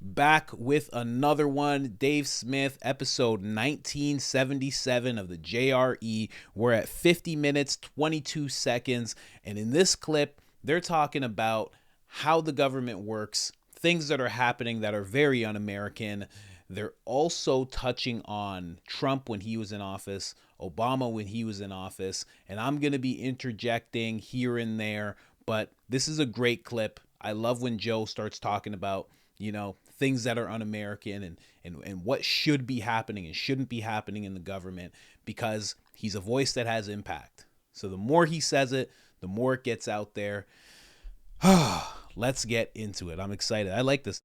back with another one. Dave Smith, episode 1977 of the JRE. We're at 50 minutes, 22 seconds. And in this clip, they're talking about how the government works, things that are happening that are very un-American. They're also touching on Trump when he was in office, Obama when he was in office, and I'm going to be interjecting here and there, but this is a great clip. I love when Joe starts talking about, things that are un-American and what should be happening and shouldn't be happening in the government, because he's a voice that has impact. So the more he says it, the more it gets out there. Let's get into it. I'm excited. I like this.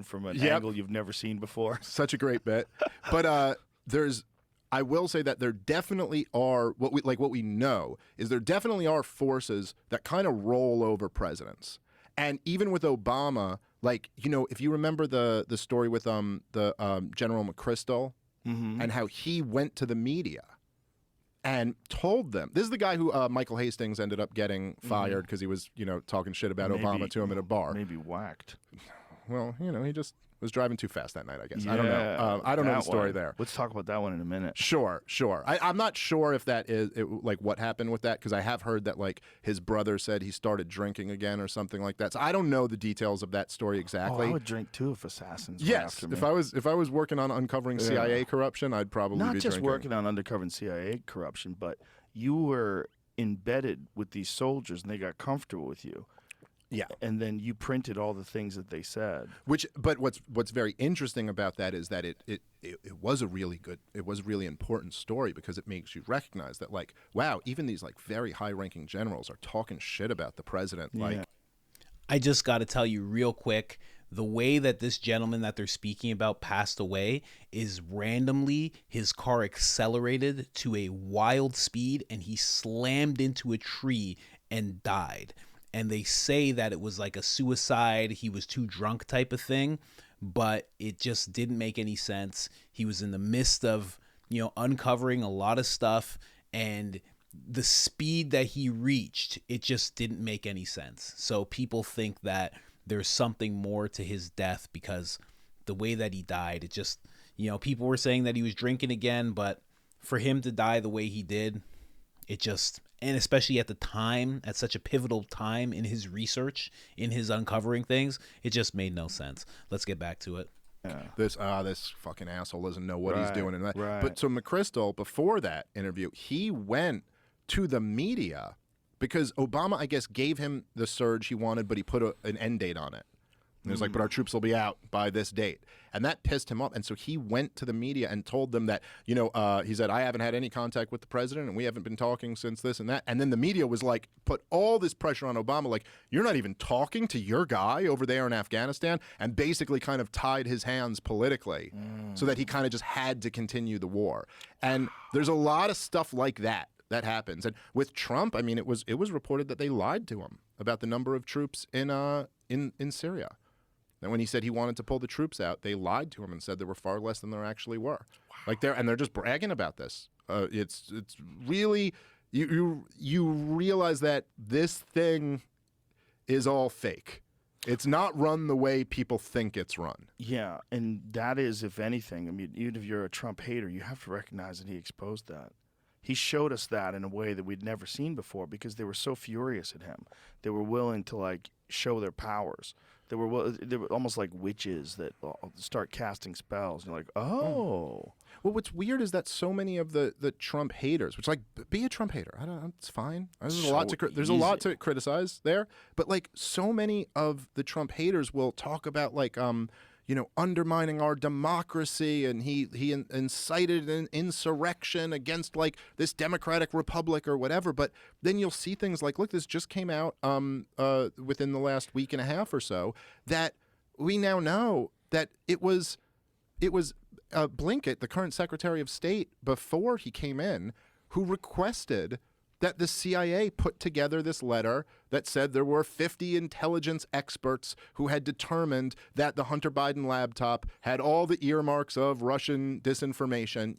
From an angle you've never seen before. Such a great bit. But I will say that there definitely are, what we know is there definitely are forces that kind of roll over presidents. And even with Obama, if you remember the story with the General McChrystal and how he went to the media and told them, this is the guy who Michael Hastings ended up getting fired because he was, talking shit about Obama to him at a bar. Maybe whacked. Well, he just was driving too fast that night, I guess. I don't know. I don't know the story there. Let's talk about that one in a minute. Sure. I'm not sure if that is what happened with that, because I have heard that his brother said he started drinking again or something like that. So I don't know the details of that story exactly. I would drink too if assassins were yes, after me. if I was working on uncovering CIA corruption, I'd probably not be just drinking. working on uncovering CIA corruption, but you were embedded with these soldiers and they got comfortable with you. Yeah, and then you printed all the things that they said. But what's very interesting about that is that it was a really important story, because it makes you recognize that wow, even these very high-ranking generals are talking shit about the president. I just got to tell you real quick, the way that this gentleman that they're speaking about passed away is randomly his car accelerated to a wild speed and he slammed into a tree and died. And they say that it was like a suicide, he was too drunk type of thing, but it just didn't make any sense. He was in the midst of, uncovering a lot of stuff, and the speed that he reached, it just didn't make any sense. So people think that there's something more to his death, because the way that he died, it just, people were saying that he was drinking again, but for him to die the way he did, it just, and especially at the time, at such a pivotal time in his research, in his uncovering things, it just made no sense. Let's get back to it. Yeah. This fucking asshole doesn't know what he's doing. Right. But so McChrystal, before that interview, he went to the media because Obama, I guess, gave him the surge he wanted, but he put an end date on it. And it was but our troops will be out by this date. And that pissed him off. And so he went to the media and told them that, he said, I haven't had any contact with the president and we haven't been talking since this and that. And then the media was put all this pressure on Obama, you're not even talking to your guy over there in Afghanistan, and basically kind of tied his hands politically so that he kind of just had to continue the war. And there's a lot of stuff like that happens. And with Trump, I mean, it was reported that they lied to him about the number of troops in Syria. And when he said he wanted to pull the troops out, they lied to him and said there were far less than there actually were. Wow. They're just bragging about this. It's really, you realize that this thing is all fake. It's not run the way people think it's run. Yeah, and that is, if anything, I mean, even if you're a Trump hater, you have to recognize that he exposed that. He showed us that in a way that we'd never seen before, because they were so furious at him. They were willing to show their powers. They were almost like witches that start casting spells. And you're like, oh. Well, what's weird is that so many of the Trump haters, which be a Trump hater. I don't know, it's fine. There's a lot to criticize there, but so many of the Trump haters will talk about undermining our democracy, and he incited an insurrection against this democratic republic or whatever. But then you'll see things look, this just came out within the last week and a half or so, that we now know that it was Blinken, the current Secretary of State, before he came in, who requested that the CIA put together this letter that said there were 50 intelligence experts who had determined that the Hunter Biden laptop had all the earmarks of Russian disinformation,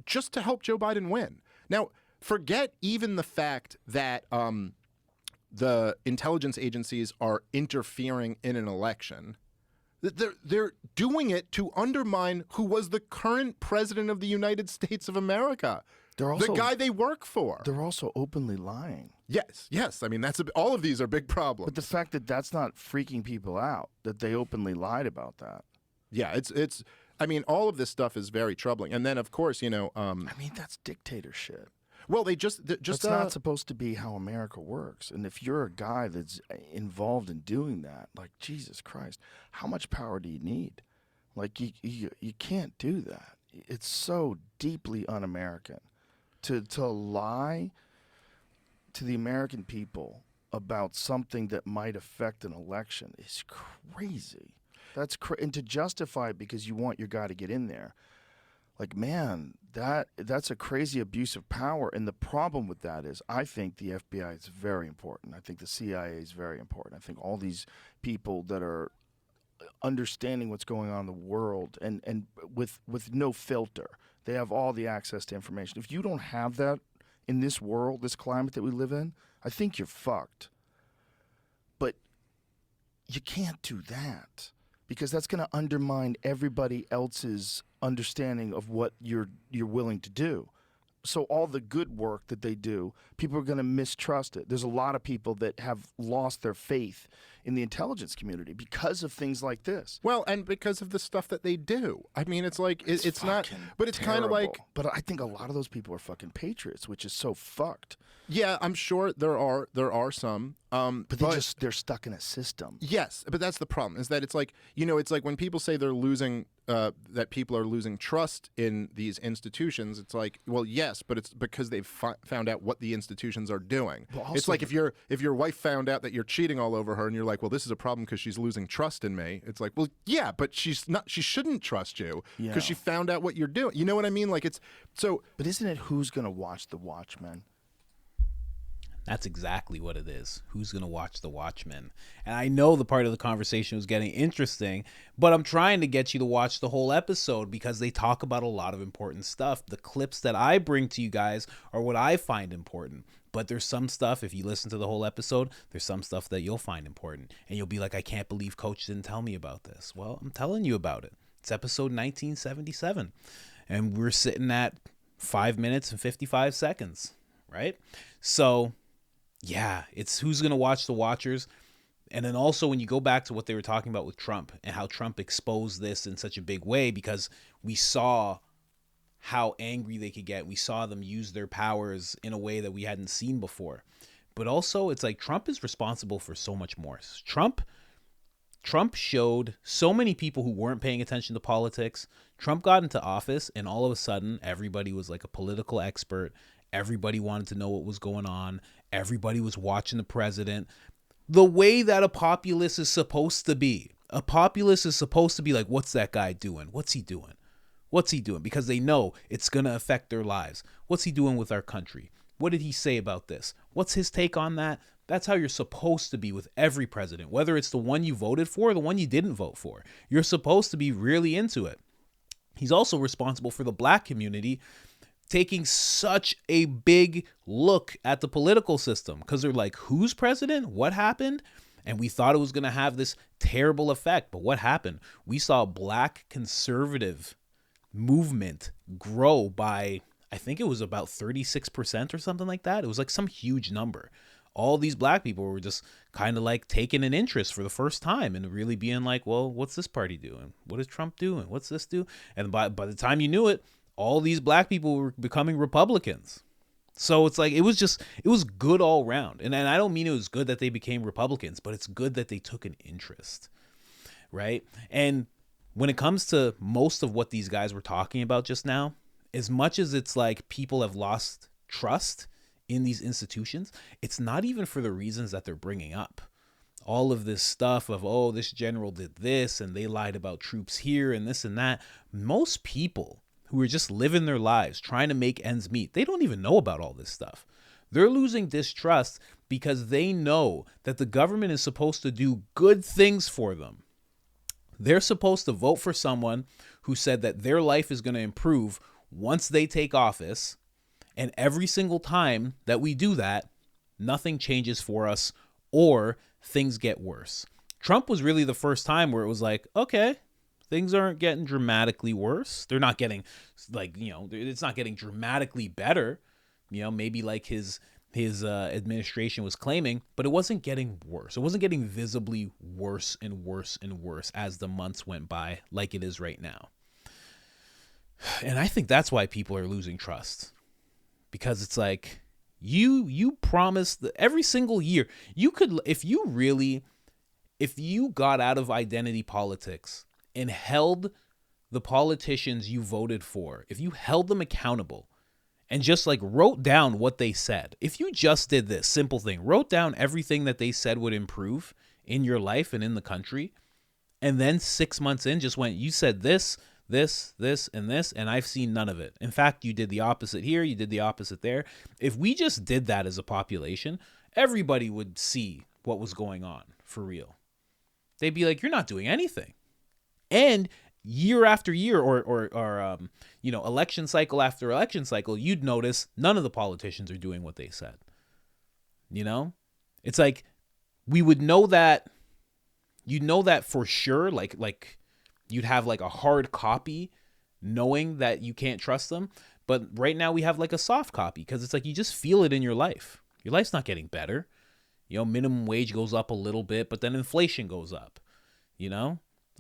just to help Joe Biden win. Now, forget even the fact that the intelligence agencies are interfering in an election. They're doing it to undermine who was the current president of the United States of America. They're also, the guy they work for. They're also openly lying. Yes. I mean, all of these are big problems. But the fact that that's not freaking people out, that they openly lied about that. Yeah, it's. I mean, all of this stuff is very troubling. And then, of course, I mean, that's dictatorship. Well, that's not supposed to be how America works. And if you're a guy that's involved in doing that, like, Jesus Christ, how much power do you need? Like, you can't do that. It's so deeply un-American to lie to the American people about something that might affect an election is crazy. And to justify it because you want your guy to get in there. Like, man, that's a crazy abuse of power. And the problem with that is I think the FBI is very important. I think the CIA is very important. I think all these people that are understanding what's going on in the world and with no filter, they have all the access to information. If you don't have that in this world, this climate that we live in, I think you're fucked. But you can't do that because that's going to undermine everybody else's understanding of what you're willing to do. So all the good work that they do, people are going to mistrust it. There's a lot of people that have lost their faith in the intelligence community because of things like this. Well, and because of the stuff that they do. I mean, it's like it's not, but it's kind of like. But I think a lot of those people are fucking patriots, which is so fucked. Yeah, I'm sure there are some. But they're stuck in a system. Yes, but that's the problem. Is that it's like it's like when people say they're losing that people are losing trust in these institutions. It's like, well, yes, but it's because they've found out what the institutions are doing. It's like if your wife found out that you're cheating all over her, and you're like, well, this is a problem because she's losing trust in me. It's like, well, yeah, but she's not. She shouldn't trust you because she found out what you're doing. You know what I mean? Like it's so. But isn't it who's gonna watch the Watchmen? That's exactly what it is. Who's going to watch The Watchmen? And I know the part of the conversation was getting interesting, but I'm trying to get you to watch the whole episode because they talk about a lot of important stuff. The clips that I bring to you guys are what I find important. But there's some stuff, if you listen to the whole episode, there's some stuff that you'll find important. And you'll be like, I can't believe Coach didn't tell me about this. Well, I'm telling you about it. It's episode 1977. And we're sitting at 5 minutes and 55 seconds, right? So yeah, it's who's going to watch the watchers. And then also when you go back to what they were talking about with Trump and how Trump exposed this in such a big way because we saw how angry they could get. We saw them use their powers in a way that we hadn't seen before. But also it's like Trump is responsible for so much more. Trump showed so many people who weren't paying attention to politics. Trump got into office and all of a sudden everybody was like a political expert. Everybody wanted to know what was going on. Everybody was watching the president. The way that a populace is supposed to be. A populace is supposed to be like, what's that guy doing? What's he doing? What's he doing? Because they know it's going to affect their lives. What's he doing with our country? What did he say about this? What's his take on that? That's how you're supposed to be with every president, whether it's the one you voted for or the one you didn't vote for. You're supposed to be really into it. He's also responsible for the black community taking such a big look at the political system because they're like, who's president? What happened? And we thought it was going to have this terrible effect. But what happened? We saw a black conservative movement grow by, I think it was about 36% or something like that. It was like some huge number. All these black people were just kind of like taking an interest for the first time and really being like, well, what's this party doing? What is Trump doing? What's this do? And by the time you knew it, all these black people were becoming Republicans. So it's like, it was good all around. And I don't mean it was good that they became Republicans, but it's good that they took an interest, right? And when it comes to most of what these guys were talking about just now, as much as it's like people have lost trust in these institutions, it's not even for the reasons that they're bringing up. All of this stuff of, oh, this general did this and they lied about troops here and this and that. Most people who are just living their lives, trying to make ends meet, they don't even know about all this stuff. They're losing distrust because they know that the government is supposed to do good things for them. They're supposed to vote for someone who said that their life is going to improve once they take office. And every single time that we do that, nothing changes for us or things get worse. Trump was really the first time where it was like, okay, things aren't getting dramatically worse. They're not getting like, it's not getting dramatically better. Maybe like his administration was claiming, but it wasn't getting worse. It wasn't getting visibly worse and worse and worse as the months went by, like it is right now. And I think that's why people are losing trust, because it's like you promised that every single year you could, if you got out of identity politics and held the politicians you voted for, if you held them accountable, and just like wrote down what they said. If you just did this simple thing, wrote down everything that they said would improve in your life and in the country, and then 6 months in just went, you said this, this, this, and this, and I've seen none of it. In fact, you did the opposite here, you did the opposite there. If we just did that as a population, everybody would see what was going on for real. They'd be like, you're not doing anything. And year after year or election cycle after election cycle, you'd notice none of the politicians are doing what they said. It's like we would know that, for sure, like you'd have like a hard copy knowing that you can't trust them. But right now we have like a soft copy, because it's like you just feel it in your life. Your life's not getting better. Minimum wage goes up a little bit, but then inflation goes up.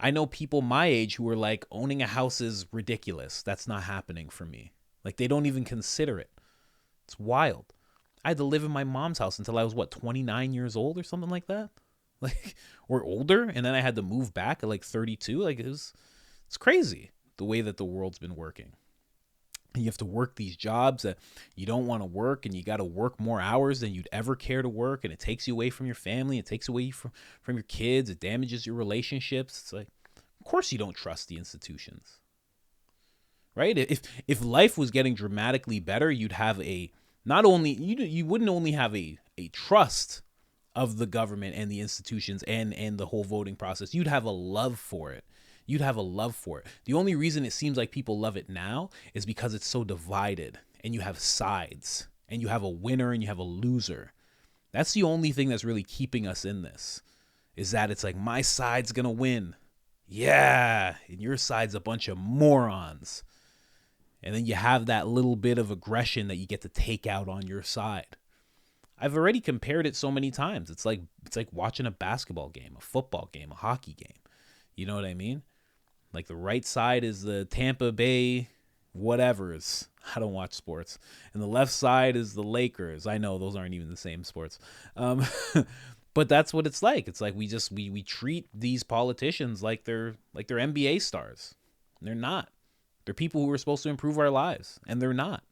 I know people my age who are like, owning a house is ridiculous. That's not happening for me. Like, they don't even consider it. It's wild. I had to live in my mom's house until I was 29 years old or something like that, like, or older. And then I had to move back at like 32. Like, it's crazy the way that the world's been working. And you have to work these jobs that you don't want to work, and you got to work more hours than you'd ever care to work. And it takes you away from your family. It takes away from your kids. It damages your relationships. It's like, of course you don't trust the institutions, right? If life was getting dramatically better, you'd have you wouldn't only have a trust of the government and the institutions and the whole voting process. You'd have a love for it. The only reason it seems like people love it now is because it's so divided, and you have sides, and you have a winner and you have a loser. That's the only thing that's really keeping us in this, is that it's like, my side's going to win. Yeah. And your side's a bunch of morons. And then you have that little bit of aggression that you get to take out on your side. I've already compared it so many times. It's like watching a basketball game, a football game, a hockey game. You know what I mean? Like, the right side is the Tampa Bay whatevers. I don't watch sports. And the left side is the Lakers. I know those aren't even the same sports. But that's what it's like. It's like we treat these politicians like they're NBA stars. They're not. They're people who are supposed to improve our lives, and they're not.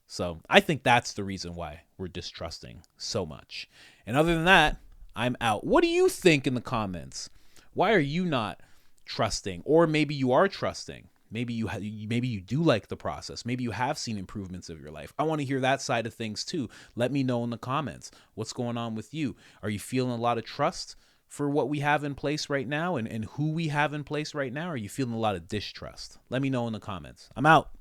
So I think that's the reason why we're distrusting so much. And other than that, I'm out. What do you think in the comments? Why are you not trusting? Or maybe you are trusting. Maybe you do like the process. Maybe you have seen improvements of your life. I want to hear that side of things too. Let me know in the comments. What's going on with you? Are you feeling a lot of trust for what we have in place right now and who we have in place right now? Or are you feeling a lot of distrust? Let me know in the comments. I'm out.